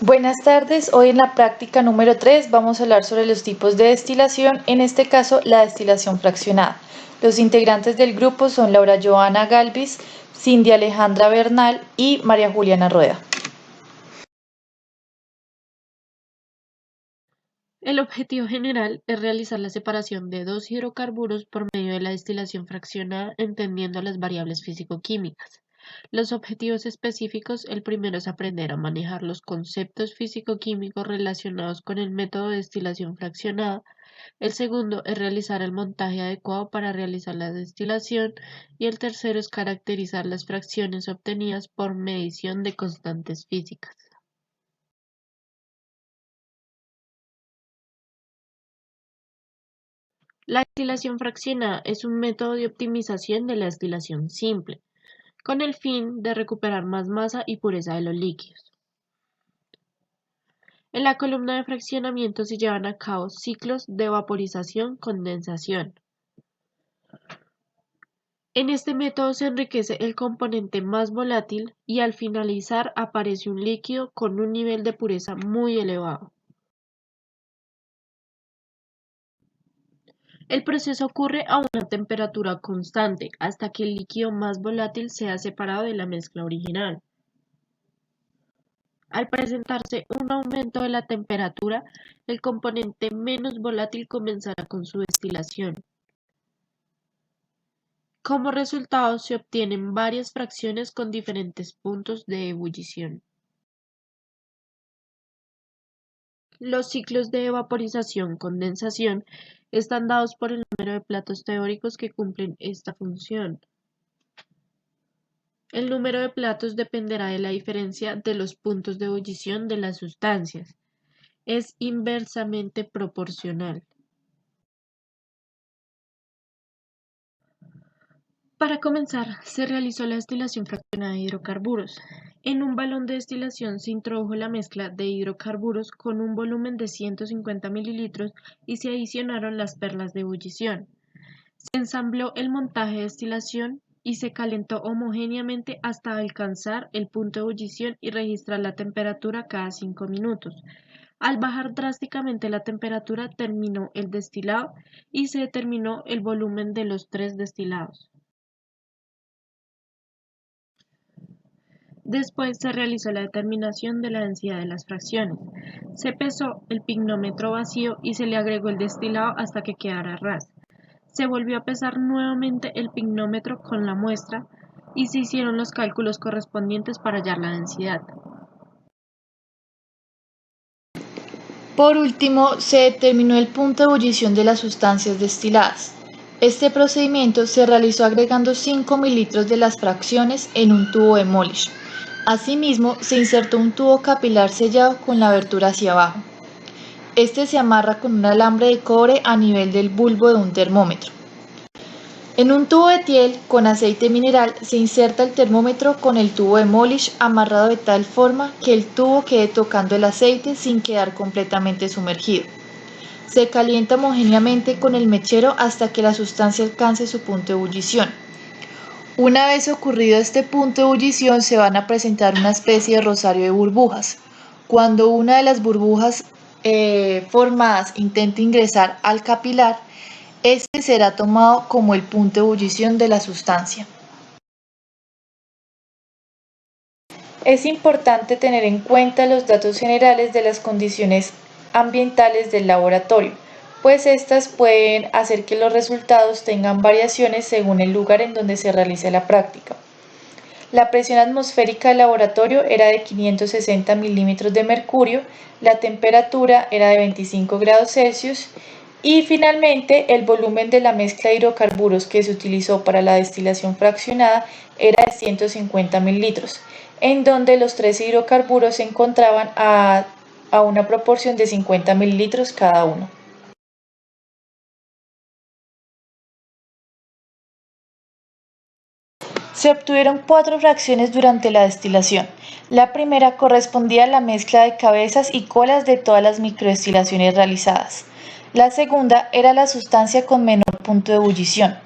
Buenas tardes, hoy en la práctica número 3 vamos a hablar sobre los tipos de destilación, en este caso la destilación fraccionada. Los integrantes del grupo son Laura Joana Galvis, Cindy Alejandra Bernal y María Juliana Rueda. El objetivo general es realizar la separación de dos hidrocarburos por medio de la destilación fraccionada entendiendo las variables físico-químicas. Los objetivos específicos, el primero es aprender a manejar los conceptos físico-químicos relacionados con el método de destilación fraccionada. El segundo es realizar el montaje adecuado para realizar la destilación y el tercero es caracterizar las fracciones obtenidas por medición de constantes físicas. La destilación fraccionada es un método de optimización de la destilación simple, con el fin de recuperar más masa y pureza de los líquidos. En la columna de fraccionamiento se llevan a cabo ciclos de vaporización-condensación. En este método se enriquece el componente más volátil y al finalizar aparece un líquido con un nivel de pureza muy elevado. El proceso ocurre a una temperatura constante hasta que el líquido más volátil sea separado de la mezcla original. Al presentarse un aumento de la temperatura, el componente menos volátil comenzará con su destilación. Como resultado, se obtienen varias fracciones con diferentes puntos de ebullición. Los ciclos de vaporización-condensación están dados por el número de platos teóricos que cumplen esta función. El número de platos dependerá de la diferencia de los puntos de ebullición de las sustancias. Es inversamente proporcional. Para comenzar, se realizó la destilación fraccionada de hidrocarburos. En un balón de destilación se introdujo la mezcla de hidrocarburos con un volumen de 150 mililitros y se adicionaron las perlas de ebullición. Se ensambló el montaje de destilación y se calentó homogéneamente hasta alcanzar el punto de ebullición y registrar la temperatura cada 5 minutos. Al bajar drásticamente la temperatura terminó el destilado y se determinó el volumen de los tres destilados. Después se realizó la determinación de la densidad de las fracciones. Se pesó el pignómetro vacío y se le agregó el destilado hasta que quedara ras. Se volvió a pesar nuevamente el pignómetro con la muestra y se hicieron los cálculos correspondientes para hallar la densidad. Por último, se determinó el punto de ebullición de las sustancias destiladas. Este procedimiento se realizó agregando 5 mililitros de las fracciones en un tubo de Molish. Asimismo, se insertó un tubo capilar sellado con la abertura hacia abajo. Este se amarra con un alambre de cobre a nivel del bulbo de un termómetro. En un tubo de Thiel con aceite mineral se inserta el termómetro con el tubo de Molish amarrado de tal forma que el tubo quede tocando el aceite sin quedar completamente sumergido. Se calienta homogéneamente con el mechero hasta que la sustancia alcance su punto de ebullición. Una vez ocurrido este punto de ebullición se van a presentar una especie de rosario de burbujas. Cuando una de las burbujas formadas intente ingresar al capilar, este será tomado como el punto de ebullición de la sustancia. Es importante tener en cuenta los datos generales de las condiciones ambientales del laboratorio, pues estas pueden hacer que los resultados tengan variaciones según el lugar en donde se realice la práctica. La presión atmosférica del laboratorio era de 560 milímetros de mercurio, la temperatura era de 25 grados Celsius y finalmente el volumen de la mezcla de hidrocarburos que se utilizó para la destilación fraccionada era de 150 mililitros, en donde los tres hidrocarburos se encontraban a una proporción de 50 mililitros cada uno. Se obtuvieron 4 fracciones durante la destilación. La primera correspondía a la mezcla de cabezas y colas de todas las microdestilaciones realizadas. La segunda era la sustancia con menor punto de ebullición.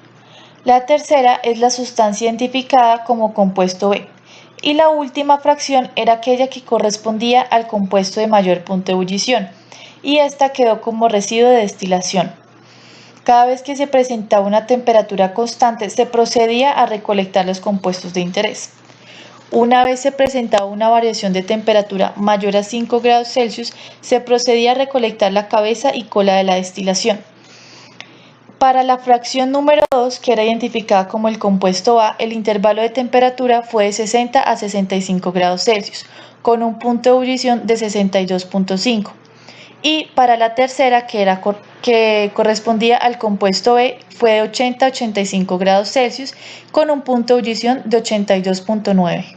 La tercera es la sustancia identificada como compuesto B. y la última fracción era aquella que correspondía al compuesto de mayor punto de ebullición, y esta quedó como residuo de destilación. Cada vez que se presentaba una temperatura constante, se procedía a recolectar los compuestos de interés. Una vez se presentaba una variación de temperatura mayor a 5 grados Celsius, se procedía a recolectar la cabeza y cola de la destilación. Para la fracción número 2, que era identificada como el compuesto A, el intervalo de temperatura fue de 60 a 65 grados Celsius, con un punto de ebullición de 62.5. Y para la tercera, que correspondía al compuesto B, fue de 80 a 85 grados Celsius, con un punto de ebullición de 82.9.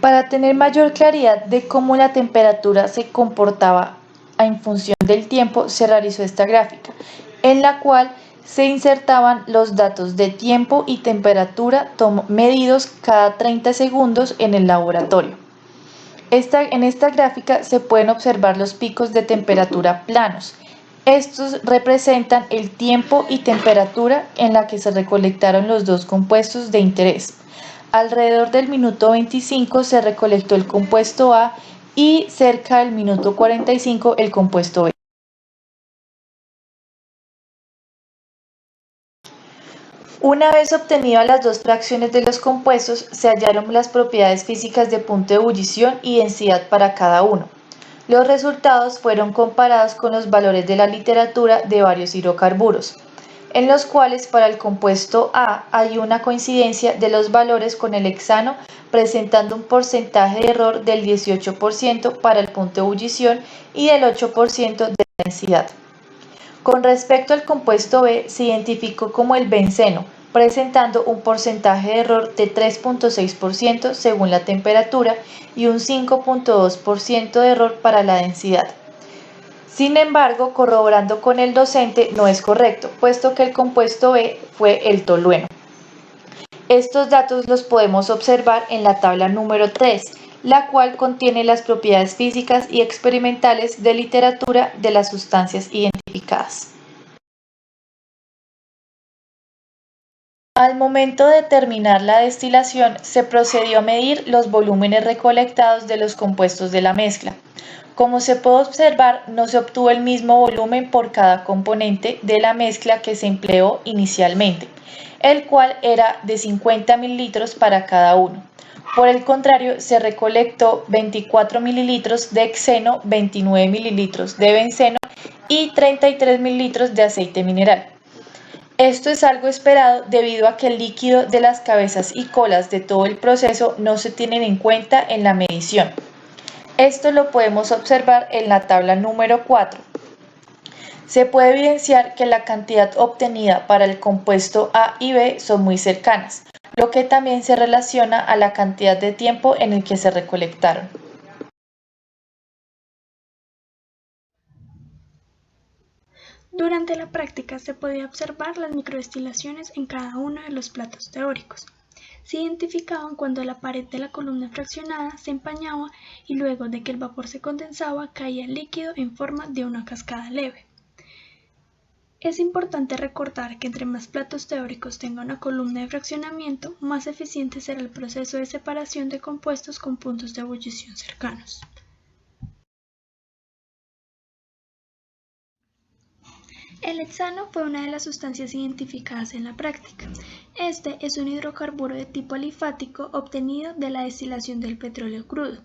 Para tener mayor claridad de cómo la temperatura se comportaba en función del tiempo, se realizó esta gráfica, en la cual se insertaban los datos de tiempo y temperatura medidos cada 30 segundos en el laboratorio. En esta gráfica se pueden observar los picos de temperatura planos. Estos representan el tiempo y temperatura en la que se recolectaron los dos compuestos de interés. Alrededor del minuto 25 se recolectó el compuesto A y cerca del minuto 45 el compuesto B. Una vez obtenidas las dos fracciones de los compuestos, se hallaron las propiedades físicas de punto de ebullición y densidad para cada uno. Los resultados fueron comparados con los valores de la literatura de varios hidrocarburos, en los cuales para el compuesto A hay una coincidencia de los valores con el hexano, presentando un porcentaje de error del 18% para el punto de ebullición y del 8% de densidad. Con respecto al compuesto B, se identificó como el benceno, presentando un porcentaje de error de 3.6% según la temperatura y un 5.2% de error para la densidad. Sin embargo, corroborando con el docente no es correcto, puesto que el compuesto B fue el tolueno. Estos datos los podemos observar en la tabla número 3, la cual contiene las propiedades físicas y experimentales de literatura de las sustancias identificadas. Al momento de terminar la destilación, se procedió a medir los volúmenes recolectados de los compuestos de la mezcla. Como se puede observar, no se obtuvo el mismo volumen por cada componente de la mezcla que se empleó inicialmente, el cual era de 50 mililitros para cada uno. Por el contrario, se recolectó 24 mililitros de hexeno, 29 mililitros de benceno y 33 mililitros de aceite mineral. Esto es algo esperado debido a que el líquido de las cabezas y colas de todo el proceso no se tienen en cuenta en la medición. Esto lo podemos observar en la tabla número 4. Se puede evidenciar que la cantidad obtenida para el compuesto A y B son muy cercanas, lo que también se relaciona a la cantidad de tiempo en el que se recolectaron. Durante la práctica se podía observar las microdestilaciones en cada uno de los platos teóricos. Se identificaban cuando la pared de la columna fraccionada se empañaba y luego de que el vapor se condensaba caía el líquido en forma de una cascada leve. Es importante recordar que entre más platos teóricos tenga una columna de fraccionamiento, más eficiente será el proceso de separación de compuestos con puntos de ebullición cercanos. El hexano fue una de las sustancias identificadas en la práctica. Este es un hidrocarburo de tipo alifático obtenido de la destilación del petróleo crudo.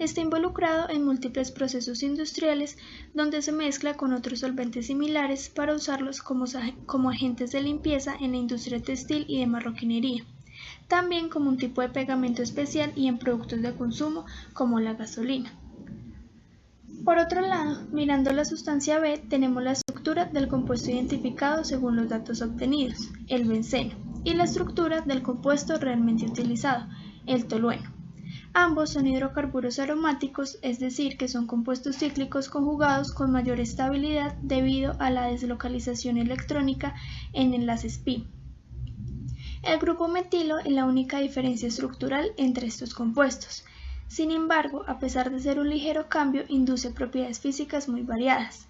Está involucrado en múltiples procesos industriales donde se mezcla con otros solventes similares para usarlos como agentes de limpieza en la industria textil y de marroquinería, también como un tipo de pegamento especial y en productos de consumo como la gasolina. Por otro lado, mirando la sustancia B, tenemos la estructura del compuesto identificado según los datos obtenidos, el benceno, y la estructura del compuesto realmente utilizado, el tolueno. Ambos son hidrocarburos aromáticos, es decir, que son compuestos cíclicos conjugados con mayor estabilidad debido a la deslocalización electrónica en enlaces pi. El grupo metilo es la única diferencia estructural entre estos compuestos. Sin embargo, a pesar de ser un ligero cambio, induce propiedades físicas muy variadas.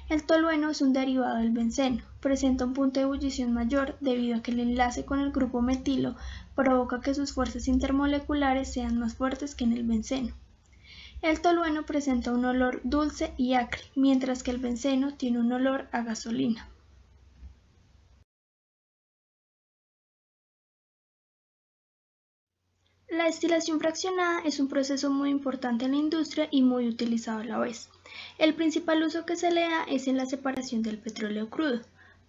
El tolueno es un derivado del benceno, presenta un punto de ebullición mayor debido a que el enlace con el grupo metilo provoca que sus fuerzas intermoleculares sean más fuertes que en el benceno. El tolueno presenta un olor dulce y acre, mientras que el benceno tiene un olor a gasolina. La destilación fraccionada es un proceso muy importante en la industria y muy utilizado a la vez. El principal uso que se le da es en la separación del petróleo crudo.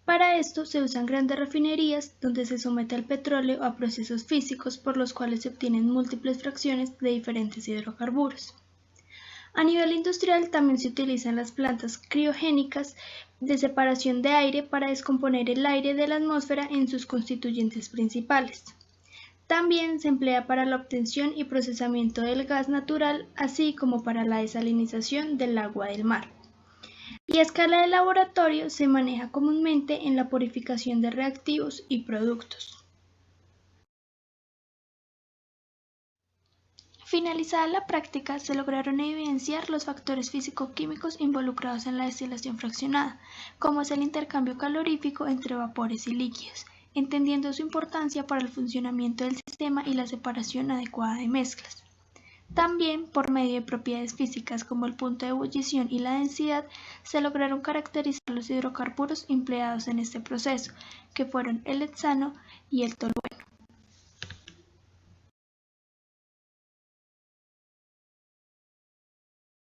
Para esto se usan grandes refinerías donde se somete al petróleo a procesos físicos por los cuales se obtienen múltiples fracciones de diferentes hidrocarburos. A nivel industrial también se utilizan las plantas criogénicas de separación de aire para descomponer el aire de la atmósfera en sus constituyentes principales. También se emplea para la obtención y procesamiento del gas natural, así como para la desalinización del agua del mar. Y a escala de laboratorio se maneja comúnmente en la purificación de reactivos y productos. Finalizada la práctica, se lograron evidenciar los factores físico-químicos involucrados en la destilación fraccionada, como es el intercambio calorífico entre vapores y líquidos, entendiendo su importancia para el funcionamiento del sistema y la separación adecuada de mezclas. También, por medio de propiedades físicas como el punto de ebullición y la densidad, se lograron caracterizar los hidrocarburos empleados en este proceso, que fueron el hexano y el tolueno.